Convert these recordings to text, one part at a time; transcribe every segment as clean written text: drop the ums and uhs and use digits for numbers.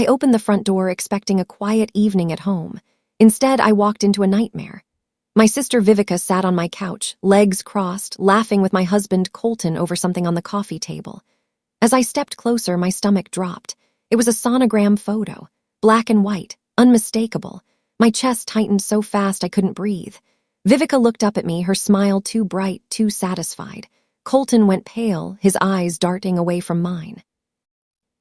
I opened the front door expecting a quiet evening at home. Instead, I walked into a nightmare. My sister Vivica sat on my couch, legs crossed, laughing with my husband Colton over something on the coffee table. As I stepped closer, my stomach dropped. It was a sonogram photo, black and white, unmistakable. My chest tightened so fast I couldn't breathe. Vivica looked up at me, her smile too bright, too satisfied. Colton went pale, his eyes darting away from mine.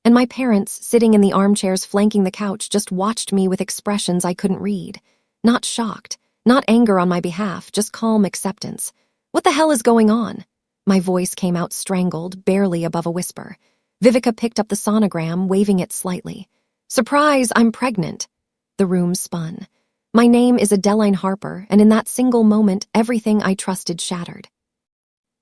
And my parents, sitting in the armchairs flanking the couch, just watched me with expressions I couldn't read. Not shocked, not anger on my behalf, just calm acceptance. What the hell is going on? My voice came out strangled, barely above a whisper. Vivica picked up the sonogram, waving it slightly. Surprise, I'm pregnant. The room spun. My name is Adeline Harper, and in that single moment, everything I trusted shattered.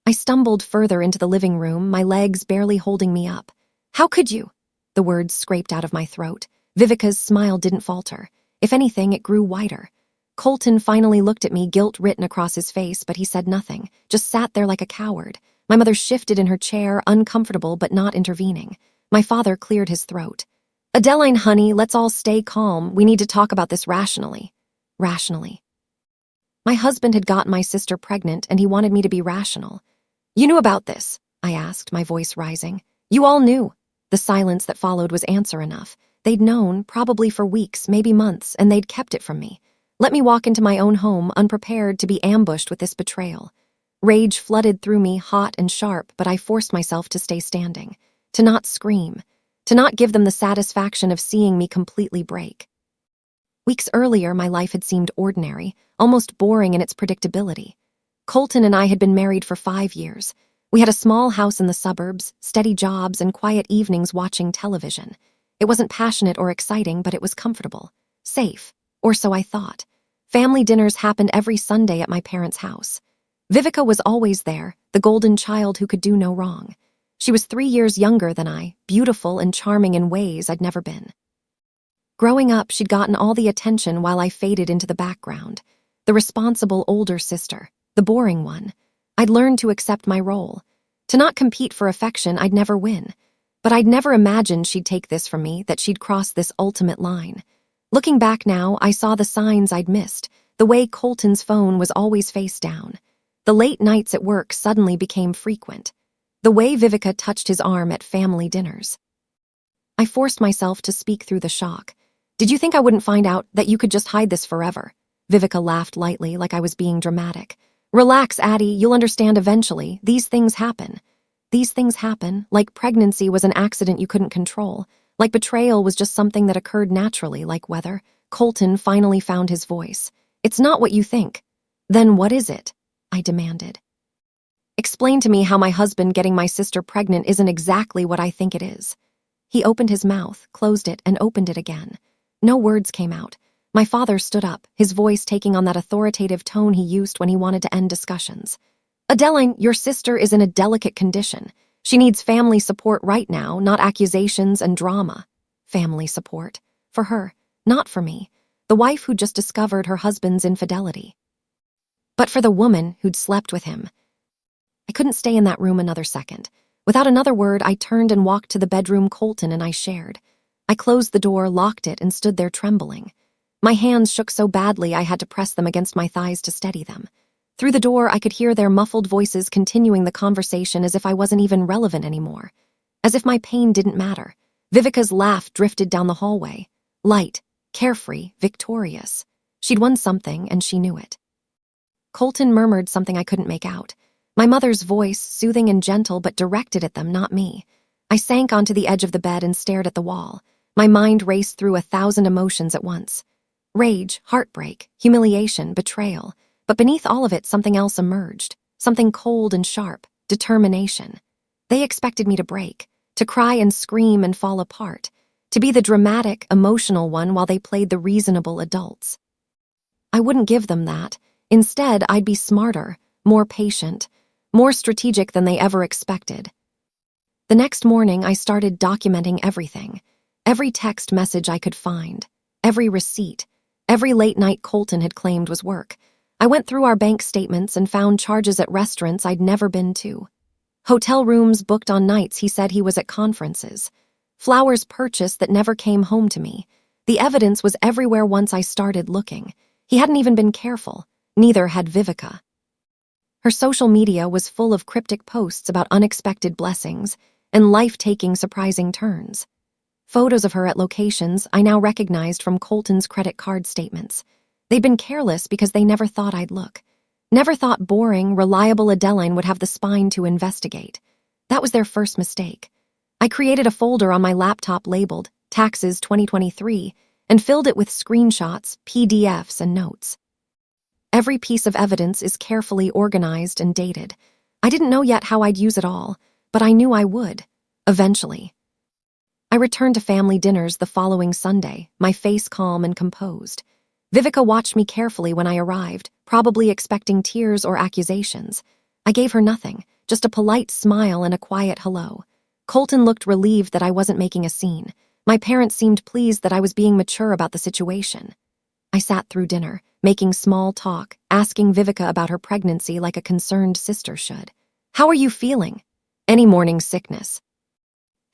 I stumbled further into the living room, my legs barely holding me up. How could you? The words scraped out of my throat. Vivica's smile didn't falter. If anything, it grew wider. Colton finally looked at me, guilt written across his face, but he said nothing, just sat there like a coward. My mother shifted in her chair, uncomfortable but not intervening. My father cleared his throat. Adeline, honey, let's all stay calm. We need to talk about this rationally. Rationally. My husband had gotten my sister pregnant, and he wanted me to be rational. You knew about this, I asked, my voice rising. You all knew. The silence that followed was answer enough. They'd known, probably for weeks, maybe months, and they'd kept it from me. Let me walk into my own home, unprepared to be ambushed with this betrayal. Rage flooded through me, hot and sharp, but I forced myself to stay standing, to not scream, to not give them the satisfaction of seeing me completely break. Weeks earlier, my life had seemed ordinary, almost boring in its predictability. Colton and I had been married for 5 years. We had a small house in the suburbs, steady jobs, and quiet evenings watching television. It wasn't passionate or exciting, but it was comfortable, safe, or so I thought. Family dinners happened every Sunday at my parents' house. Vivica was always there, the golden child who could do no wrong. She was 3 years younger than I, beautiful and charming in ways I'd never been. Growing up, she'd gotten all the attention while I faded into the background. The responsible older sister, the boring one. I'd learned to accept my role. To not compete for affection, I'd never win. But I'd never imagined she'd take this from me, that she'd cross this ultimate line. Looking back now, I saw the signs I'd missed, the way Colton's phone was always face down. The late nights at work suddenly became frequent. The way Vivica touched his arm at family dinners. I forced myself to speak through the shock. Did you think I wouldn't find out, that you could just hide this forever? Vivica laughed lightly, like I was being dramatic. Relax, Addie, you'll understand eventually. These things happen. These things happen, like pregnancy was an accident you couldn't control, like betrayal was just something that occurred naturally, like weather. Colton finally found his voice. It's not what you think. Then what is it? I demanded. Explain to me how my husband getting my sister pregnant isn't exactly what I think it is. He opened his mouth, closed it, and opened it again. No words came out. My father stood up, his voice taking on that authoritative tone he used when he wanted to end discussions. Adeline, your sister is in a delicate condition. She needs family support right now, not accusations and drama. Family support. For her, not for me, the wife who'd just discovered her husband's infidelity. But for the woman who'd slept with him. I couldn't stay in that room another second. Without another word, I turned and walked to the bedroom Colton and I shared. I closed the door, locked it, and stood there trembling. My hands shook so badly I had to press them against my thighs to steady them. Through the door, I could hear their muffled voices continuing the conversation as if I wasn't even relevant anymore. As if my pain didn't matter. Vivica's laugh drifted down the hallway. Light, carefree, victorious. She'd won something, and she knew it. Colton murmured something I couldn't make out. My mother's voice, soothing and gentle, but directed at them, not me. I sank onto the edge of the bed and stared at the wall. My mind raced through 1,000 emotions at once. Rage, heartbreak, humiliation, betrayal. But beneath all of it, something else emerged. Something cold and sharp. Determination. They expected me to break, to cry and scream and fall apart, to be the dramatic, emotional one while they played the reasonable adults. I wouldn't give them that. Instead, I'd be smarter, more patient, more strategic than they ever expected. The next morning, I started documenting everything. Every text message I could find. Every receipt. Every late night Colton had claimed was work. I went through our bank statements and found charges at restaurants I'd never been to. Hotel rooms booked on nights he said he was at conferences. Flowers purchased that never came home to me. The evidence was everywhere once I started looking. He hadn't even been careful. Neither had Vivica. Her social media was full of cryptic posts about unexpected blessings and life-taking surprising turns. Photos of her at locations I now recognized from Colton's credit card statements. They'd been careless because they never thought I'd look. Never thought boring, reliable Adeline would have the spine to investigate. That was their first mistake. I created a folder on my laptop labeled Taxes 2023 and filled it with screenshots, PDFs, and notes. Every piece of evidence is carefully organized and dated. I didn't know yet how I'd use it all, but I knew I would, eventually. I returned to family dinners the following Sunday, my face calm and composed. Vivica watched me carefully when I arrived, probably expecting tears or accusations. I gave her nothing, just a polite smile and a quiet hello. Colton looked relieved that I wasn't making a scene. My parents seemed pleased that I was being mature about the situation. I sat through dinner, making small talk, asking Vivica about her pregnancy like a concerned sister should. How are you feeling? Any morning sickness?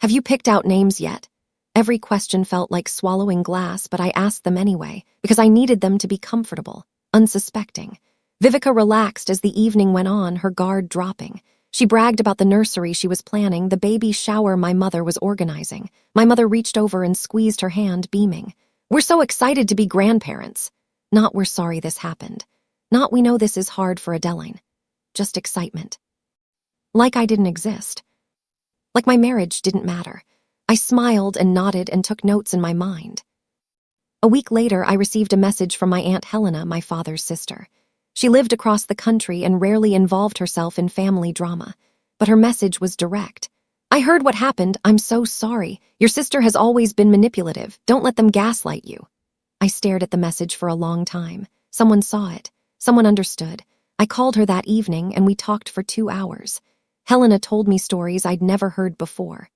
Have you picked out names yet? Every question felt like swallowing glass, but I asked them anyway, because I needed them to be comfortable, unsuspecting. Vivica relaxed as the evening went on, her guard dropping. She bragged about the nursery she was planning, the baby shower my mother was organizing. My mother reached over and squeezed her hand, beaming. We're so excited to be grandparents. Not we're sorry this happened. Not we know this is hard for Adeline. Just excitement. Like I didn't exist. Like my marriage didn't matter. I smiled and nodded and took notes in my mind. A week later, I received a message from my Aunt Helena, my father's sister. She lived across the country and rarely involved herself in family drama, but her message was direct. I heard what happened. I'm so sorry. Your sister has always been manipulative. Don't let them gaslight you. I stared at the message for a long time. Someone saw it. Someone understood. I called her that evening and we talked for 2 hours. Helena told me stories I'd never heard before.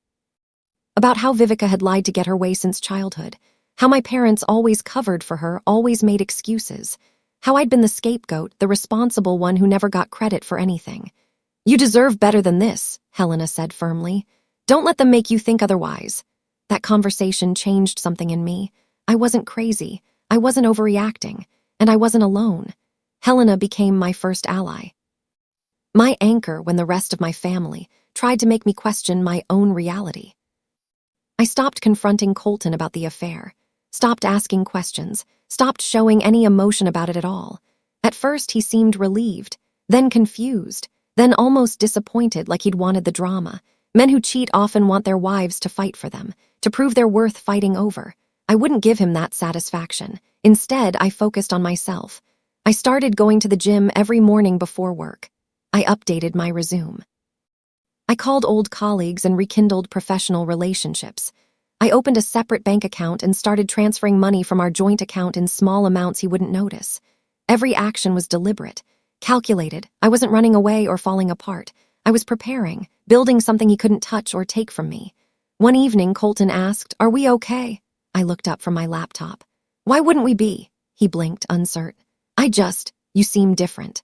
About how Vivica had lied to get her way since childhood. How my parents always covered for her, always made excuses. How I'd been the scapegoat, the responsible one who never got credit for anything. You deserve better than this, Helena said firmly. Don't let them make you think otherwise. That conversation changed something in me. I wasn't crazy, I wasn't overreacting, and I wasn't alone. Helena became my first ally. My anchor when the rest of my family tried to make me question my own reality. I stopped confronting Colton about the affair, stopped asking questions, stopped showing any emotion about it at all. At first he seemed relieved, then confused, then almost disappointed like he'd wanted the drama. Men who cheat often want their wives to fight for them, to prove they're worth fighting over. I wouldn't give him that satisfaction. Instead, I focused on myself. I started going to the gym every morning before work. I updated my resume. I called old colleagues and rekindled professional relationships. I opened a separate bank account and started transferring money from our joint account in small amounts he wouldn't notice. Every action was deliberate, calculated. I wasn't running away or falling apart. I was preparing, building something he couldn't touch or take from me. One evening, Colton asked, "Are we okay?" I looked up from my laptop. "Why wouldn't we be?" He blinked, uncertain. You seem different."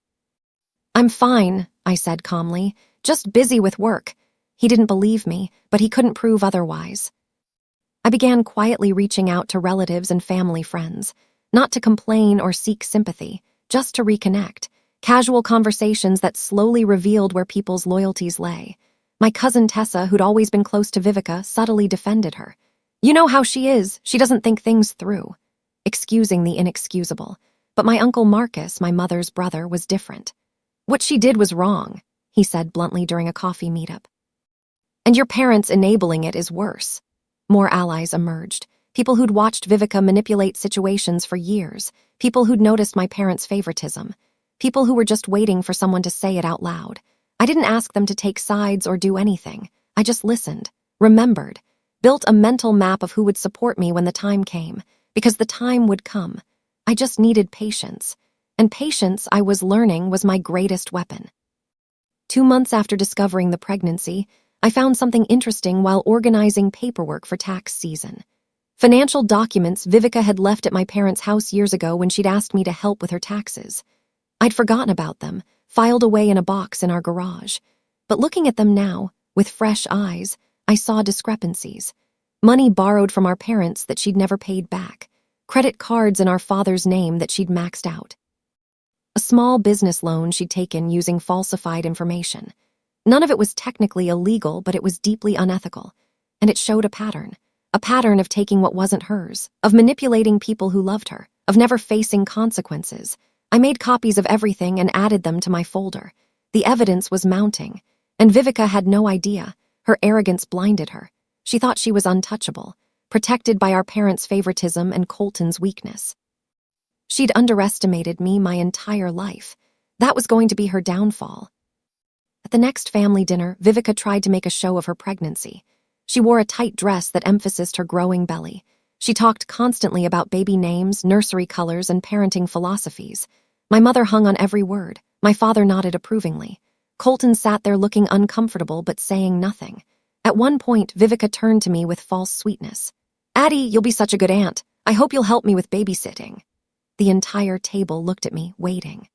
"I'm fine," I said calmly, "just busy with work." He didn't believe me, but he couldn't prove otherwise. I began quietly reaching out to relatives and family friends, not to complain or seek sympathy, just to reconnect. Casual conversations that slowly revealed where people's loyalties lay. My cousin Tessa, who'd always been close to Vivica, subtly defended her. "You know how she is. She doesn't think things through." Excusing the inexcusable. But my Uncle Marcus, my mother's brother, was different. "What she did was wrong," he said bluntly during a coffee meetup. "And your parents enabling it is worse." More allies emerged. People who'd watched Vivica manipulate situations for years. People who'd noticed my parents' favoritism. People who were just waiting for someone to say it out loud. I didn't ask them to take sides or do anything. I just listened, remembered, built a mental map of who would support me when the time came, because the time would come. I just needed patience. And patience, I was learning, was my greatest weapon. 2 months after discovering the pregnancy, I found something interesting while organizing paperwork for tax season. Financial documents Vivica had left at my parents' house years ago when she'd asked me to help with her taxes. I'd forgotten about them, filed away in a box in our garage. But looking at them now, with fresh eyes, I saw discrepancies. Money borrowed from our parents that she'd never paid back. Credit cards in our father's name that she'd maxed out. A small business loan she'd taken using falsified information. None of it was technically illegal, but it was deeply unethical. And it showed a pattern of taking what wasn't hers, of manipulating people who loved her, of never facing consequences. I made copies of everything and added them to my folder. The evidence was mounting, and Vivica had no idea. Her arrogance blinded her. She thought she was untouchable, protected by our parents' favoritism and Colton's weakness. She'd underestimated me my entire life. That was going to be her downfall. At the next family dinner, Vivica tried to make a show of her pregnancy. She wore a tight dress that emphasized her growing belly. She talked constantly about baby names, nursery colors, and parenting philosophies. My mother hung on every word. My father nodded approvingly. Colton sat there looking uncomfortable but saying nothing. At one point, Vivica turned to me with false sweetness. "Addie, you'll be such a good aunt. I hope you'll help me with babysitting." The entire table looked at me, waiting.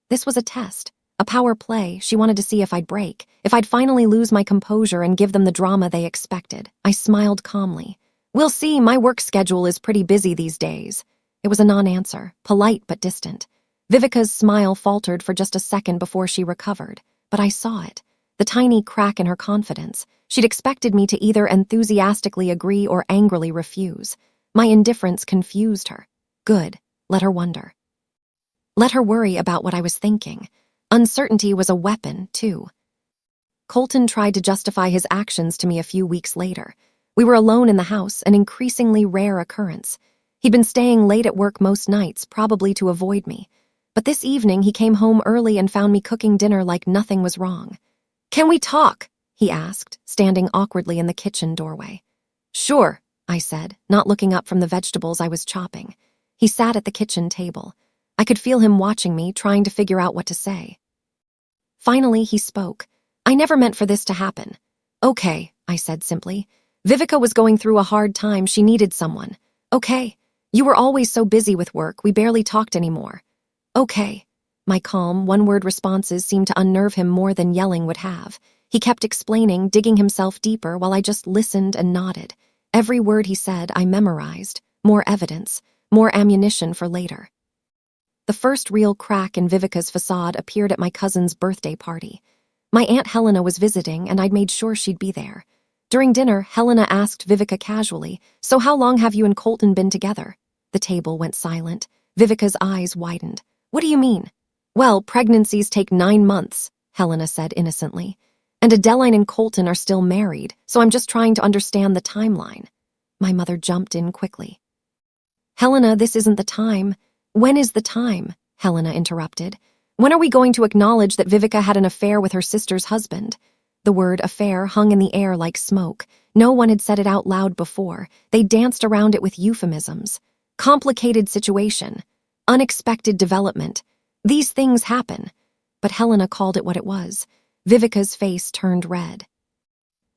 This was a test, a power play. She wanted to see if I'd break, if I'd finally lose my composure and give them the drama they expected. I smiled calmly. "We'll see, my work schedule is pretty busy these days." It was a non-answer, polite but distant. Vivica's smile faltered for just a second before she recovered, but I saw it. The tiny crack in her confidence. She'd expected me to either enthusiastically agree or angrily refuse. My indifference confused her. Good. Let her wonder. Let her worry about what I was thinking. Uncertainty was a weapon, too. Colton tried to justify his actions to me a few weeks later. We were alone in the house, an increasingly rare occurrence. He'd been staying late at work most nights, probably to avoid me. But this evening he came home early and found me cooking dinner like nothing was wrong. "Can we talk?" he asked, standing awkwardly in the kitchen doorway. "Sure," I said, not looking up from the vegetables I was chopping. He sat at the kitchen table. I could feel him watching me, trying to figure out what to say. Finally, he spoke. "I never meant for this to happen." "Okay," I said simply. "Vivica was going through a hard time. She needed someone." "Okay. You were always so busy with work, we barely talked anymore." "Okay." My calm, one-word responses seemed to unnerve him more than yelling would have. He kept explaining, digging himself deeper while I just listened and nodded. Every word he said I memorized. More evidence. More ammunition for later. The first real crack in Vivica's facade appeared at my cousin's birthday party. My Aunt Helena was visiting, and I'd made sure she'd be there. During dinner, Helena asked Vivica casually, "So how long have you and Colton been together?" The table went silent. Vivica's eyes widened. "What do you mean?" "Well, pregnancies take 9 months, Helena said innocently. "And Adeline and Colton are still married, so I'm just trying to understand the timeline." My mother jumped in quickly. "Helena, this isn't the time." "When is the time?" Helena interrupted. "When are we going to acknowledge that Vivica had an affair with her sister's husband?" The word affair hung in the air like smoke. No one had said it out loud before. They danced around it with euphemisms. Complicated situation. Unexpected development. These things happen. But Helena called it what it was. Vivica's face turned red.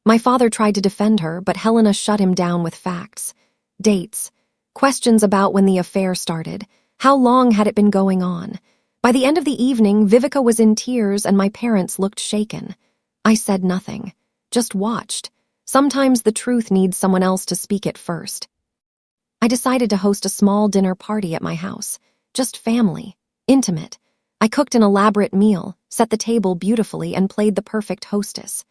My father tried to defend her, but Helena shut him down with facts. Dates. Questions about when the affair started. How long had it been going on? By the end of the evening, Vivica was in tears and my parents looked shaken. I said nothing, just watched. Sometimes the truth needs someone else to speak it first. I decided to host a small dinner party at my house. Just family, intimate. I cooked an elaborate meal, set the table beautifully, and played the perfect hostess.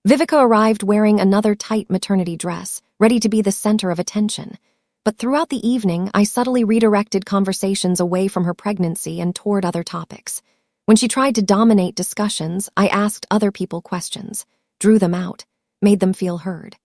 Vivica arrived wearing another tight maternity dress, ready to be the center of attention. But throughout the evening, I subtly redirected conversations away from her pregnancy and toward other topics. When she tried to dominate discussions, I asked other people questions, drew them out, made them feel heard.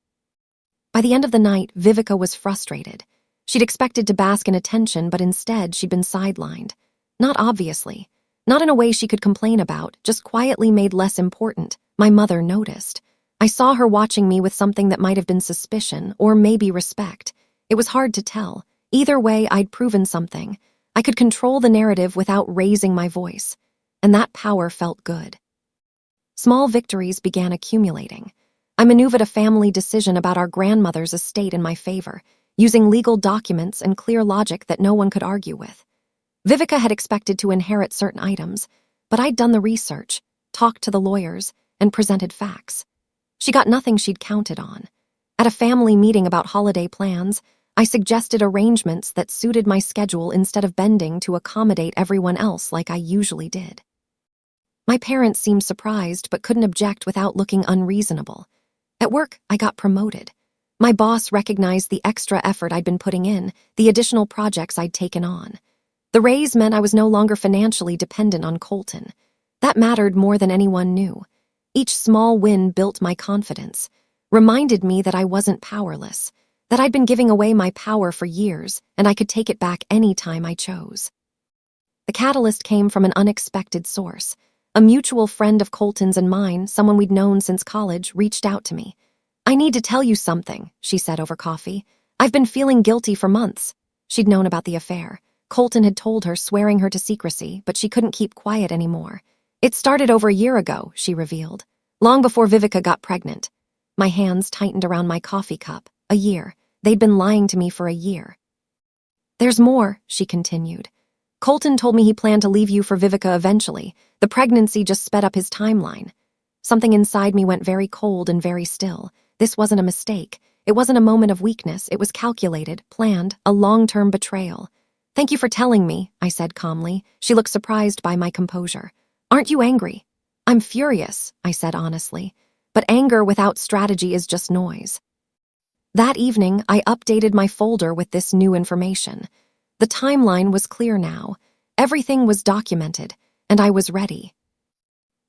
By the end of the night, Vivica was frustrated. She'd expected to bask in attention, but instead she'd been sidelined. Not obviously. Not in a way she could complain about, just quietly made less important. My mother noticed. I saw her watching me with something that might have been suspicion, or maybe respect. It was hard to tell. Either way, I'd proven something. I could control the narrative without raising my voice. And that power felt good. Small victories began accumulating. I maneuvered a family decision about our grandmother's estate in my favor, using legal documents and clear logic that no one could argue with. Vivica had expected to inherit certain items, but I'd done the research, talked to the lawyers, and presented facts. She got nothing she'd counted on. At a family meeting about holiday plans, I suggested arrangements that suited my schedule instead of bending to accommodate everyone else like I usually did. My parents seemed surprised but couldn't object without looking unreasonable. At work, I got promoted. My boss recognized the extra effort I'd been putting in, the additional projects I'd taken on. The raise meant I was no longer financially dependent on Colton. That mattered more than anyone knew. Each small win built my confidence, reminded me that I wasn't powerless, that I'd been giving away my power for years and I could take it back any time I chose. The catalyst came from an unexpected source. A mutual friend of Colton's and mine, someone we'd known since college, reached out to me. "I need to tell you something," she said over coffee. "I've been feeling guilty for months." She'd known about the affair. Colton had told her, swearing her to secrecy, but she couldn't keep quiet anymore. "It started over a year ago," she revealed, "long before Vivica got pregnant." My hands tightened around my coffee cup. A year. They'd been lying to me for a year. "There's more," she continued. "Colton told me he planned to leave you for Vivica eventually. The pregnancy just sped up his timeline." Something inside me went very cold and very still. This wasn't a mistake. It wasn't a moment of weakness. It was calculated, planned, a long-term betrayal. "Thank you for telling me," I said calmly. She looked surprised by my composure. "Aren't you angry?" "I'm furious," I said honestly. "But anger without strategy is just noise." That evening, I updated my folder with this new information. The timeline was clear now. Everything was documented, and I was ready.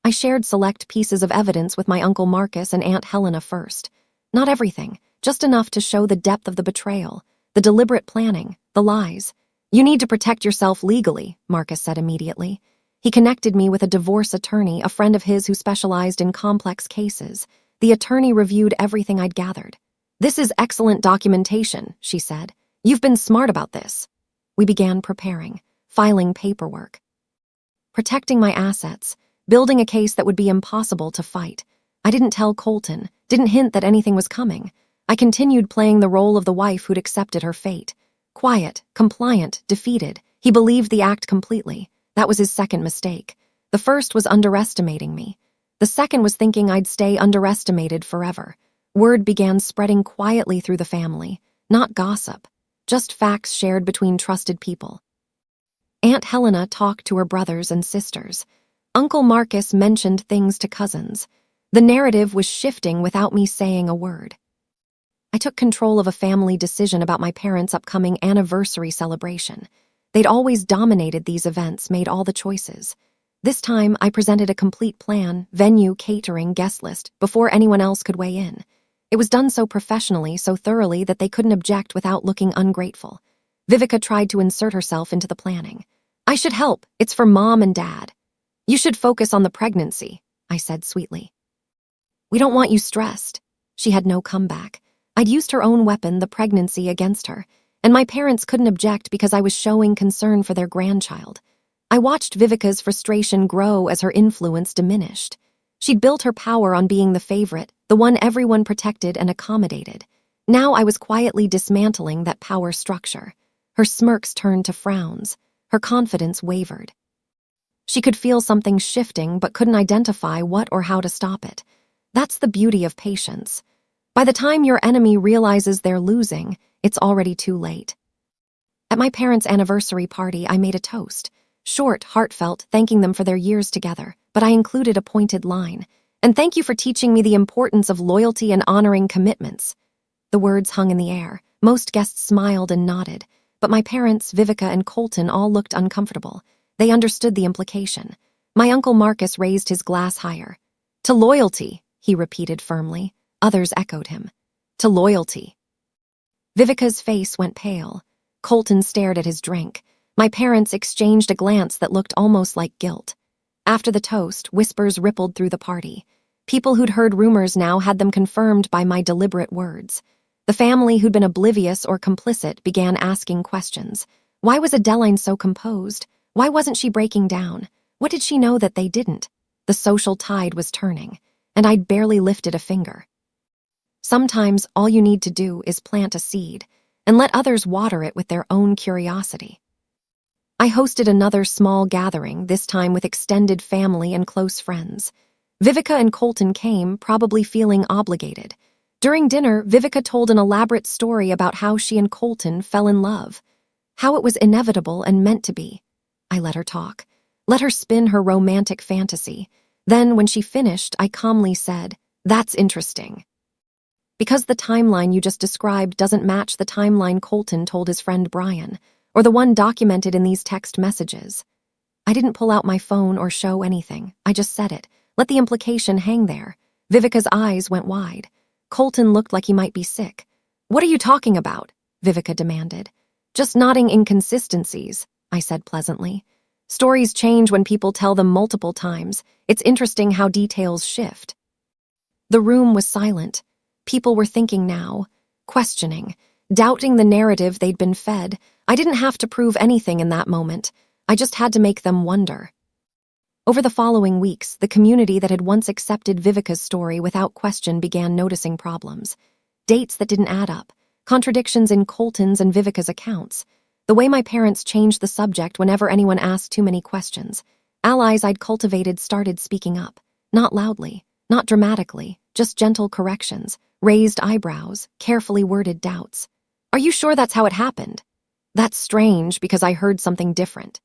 I shared select pieces of evidence with my Uncle Marcus and Aunt Helena first. Not everything, just enough to show the depth of the betrayal, the deliberate planning, the lies. "You need to protect yourself legally," Marcus said immediately. He connected me with a divorce attorney, a friend of his who specialized in complex cases. The attorney reviewed everything I'd gathered. "This is excellent documentation," she said. "You've been smart about this." We began preparing, filing paperwork, protecting my assets, building a case that would be impossible to fight. I didn't tell Colton, didn't hint that anything was coming. I continued playing the role of the wife who'd accepted her fate. Quiet, compliant, defeated. He believed the act completely. That was his second mistake. The first was underestimating me. The second was thinking I'd stay underestimated forever. Word began spreading quietly through the family. Not gossip, just facts shared between trusted people. Aunt Helena talked to her brothers and sisters. Uncle Marcus mentioned things to cousins. The narrative was shifting without me saying a word. I took control of a family decision about my parents' upcoming anniversary celebration. They'd always dominated these events, made all the choices. This time, I presented a complete plan, venue, catering, guest list, before anyone else could weigh in. It was done so professionally, so thoroughly that they couldn't object without looking ungrateful. Vivica tried to insert herself into the planning. "I should help. It's for Mom and Dad." "You should focus on the pregnancy," I said sweetly. "We don't want you stressed." She had no comeback. I'd used her own weapon, the pregnancy, against her, and my parents couldn't object because I was showing concern for their grandchild. I watched Vivica's frustration grow as her influence diminished. She'd built her power on being the favorite, the one everyone protected and accommodated. Now I was quietly dismantling that power structure. Her smirks turned to frowns. Her confidence wavered. She could feel something shifting but couldn't identify what or how to stop it. That's the beauty of patience. By the time your enemy realizes they're losing, it's already too late. At my parents' anniversary party, I made a toast. Short, heartfelt, thanking them for their years together, but I included a pointed line. "And thank you for teaching me the importance of loyalty and honoring commitments." The words hung in the air. Most guests smiled and nodded, but my parents, Vivica and Colton, all looked uncomfortable. They understood the implication. My Uncle Marcus raised his glass higher. "To loyalty," he repeated firmly. Others echoed him. "To loyalty." Vivica's face went pale. Colton stared at his drink. My parents exchanged a glance that looked almost like guilt. After the toast, whispers rippled through the party. People who'd heard rumors now had them confirmed by my deliberate words. The family who'd been oblivious or complicit began asking questions. Why was Adeline so composed? Why wasn't she breaking down? What did she know that they didn't? The social tide was turning, and I'd barely lifted a finger. Sometimes all you need to do is plant a seed and let others water it with their own curiosity. I hosted another small gathering, this time with extended family and close friends. Vivica and Colton came, probably feeling obligated. During dinner, Vivica told an elaborate story about how she and Colton fell in love, how it was inevitable and meant to be. I let her talk, let her spin her romantic fantasy. Then, when she finished, I calmly said, "That's interesting. Because the timeline you just described doesn't match the timeline Colton told his friend Brian, or the one documented in these text messages." I didn't pull out my phone or show anything. I just said it, let the implication hang there. Vivica's eyes went wide. Colton looked like he might be sick. "What are you talking about?" Vivica demanded. "Just nodding inconsistencies," I said pleasantly. "Stories change when people tell them multiple times. It's interesting how details shift." The room was silent. People were thinking now, questioning, doubting the narrative they'd been fed. I didn't have to prove anything in that moment. I just had to make them wonder. Over the following weeks, the community that had once accepted Vivica's story without question began noticing problems. Dates that didn't add up, contradictions in Colton's and Vivica's accounts, the way my parents changed the subject whenever anyone asked too many questions. Allies I'd cultivated started speaking up, not loudly, not dramatically, just gentle corrections, raised eyebrows, carefully worded doubts. "Are you sure that's how it happened?" "That's strange because I heard something different."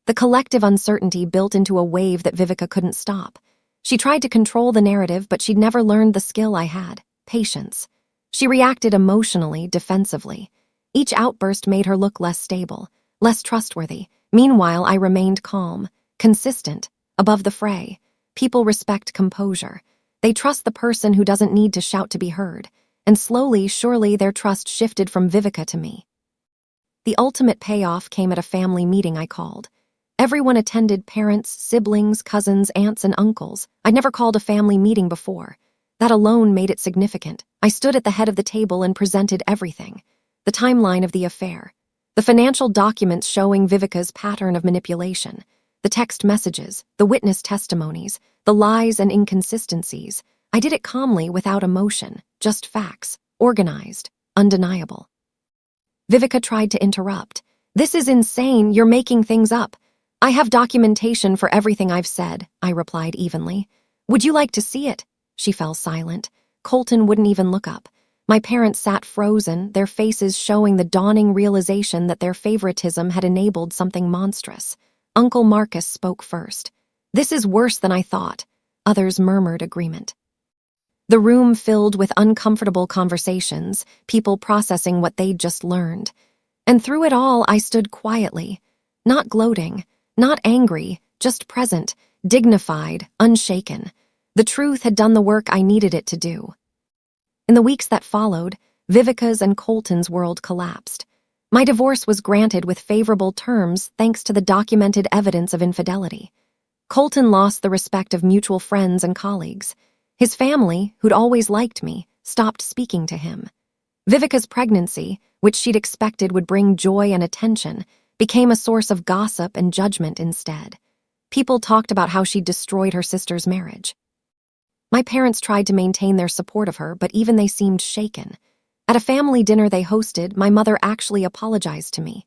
The collective uncertainty built into a wave that Vivica couldn't stop. She tried to control the narrative, but she'd never learned the skill I had, patience. She reacted emotionally, defensively. Each outburst made her look less stable, less trustworthy. Meanwhile, I remained calm, consistent, above the fray. People respect composure. They trust the person who doesn't need to shout to be heard. And slowly, surely, their trust shifted from Vivica to me. The ultimate payoff came at a family meeting I called. Everyone attended: parents, siblings, cousins, aunts, and uncles. I'd never called a family meeting before. That alone made it significant. I stood at the head of the table and presented everything. The timeline of the affair. The financial documents showing Vivica's pattern of manipulation. The text messages, the witness testimonies, the lies and inconsistencies. I did it calmly, without emotion, just facts, organized, undeniable. Vivica tried to interrupt. "This is insane, you're making things up." "I have documentation for everything I've said," I replied evenly. "Would you like to see it?" She fell silent. Colton wouldn't even look up. My parents sat frozen, their faces showing the dawning realization that their favoritism had enabled something monstrous. Uncle Marcus spoke first. "This is worse than I thought." Others murmured agreement. The room filled with uncomfortable conversations, people processing what they'd just learned. And through it all, I stood quietly, not gloating, not angry, just present, dignified, unshaken. The truth had done the work I needed it to do. In the weeks that followed, Vivica's and Colton's world collapsed. My divorce was granted with favorable terms thanks to the documented evidence of infidelity. Colton lost the respect of mutual friends and colleagues. His family, who'd always liked me, stopped speaking to him. Vivica's pregnancy, which she'd expected would bring joy and attention, became a source of gossip and judgment instead. People talked about how she'd destroyed her sister's marriage. My parents tried to maintain their support of her, but even they seemed shaken. At a family dinner they hosted, my mother actually apologized to me.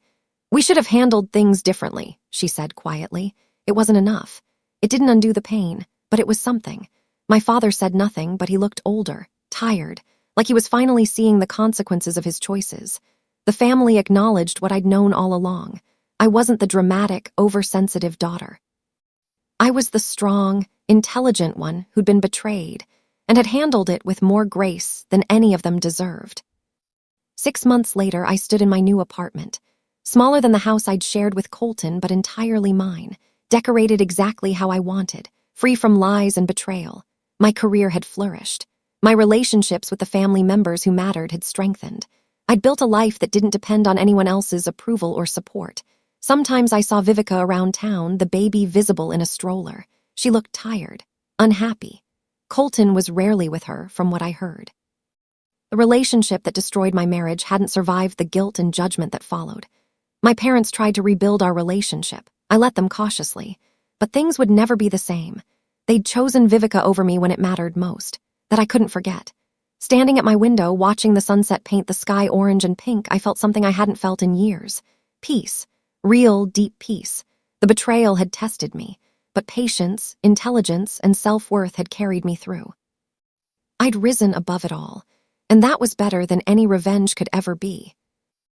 "We should have handled things differently," she said quietly. It wasn't enough. It didn't undo the pain, but it was something. My father said nothing, but he looked older, tired, like he was finally seeing the consequences of his choices. The family acknowledged what I'd known all along. I wasn't the dramatic, oversensitive daughter. I was the strong, intelligent one who'd been betrayed, and had handled it with more grace than any of them deserved. 6 months later, I stood in my new apartment, smaller than the house I'd shared with Colton, but entirely mine, decorated exactly how I wanted, free from lies and betrayal. My career had flourished. My relationships with the family members who mattered had strengthened. I'd built a life that didn't depend on anyone else's approval or support. Sometimes I saw Vivica around town, the baby visible in a stroller. She looked tired, unhappy. Colton was rarely with her, from what I heard. The relationship that destroyed my marriage hadn't survived the guilt and judgment that followed. My parents tried to rebuild our relationship. I let them cautiously. But things would never be the same. They'd chosen Vivica over me when it mattered most. That I couldn't forget. Standing at my window, watching the sunset paint the sky orange and pink, I felt something I hadn't felt in years. Peace. Real, deep peace. The betrayal had tested me, but patience, intelligence, and self-worth had carried me through. I'd risen above it all, and that was better than any revenge could ever be.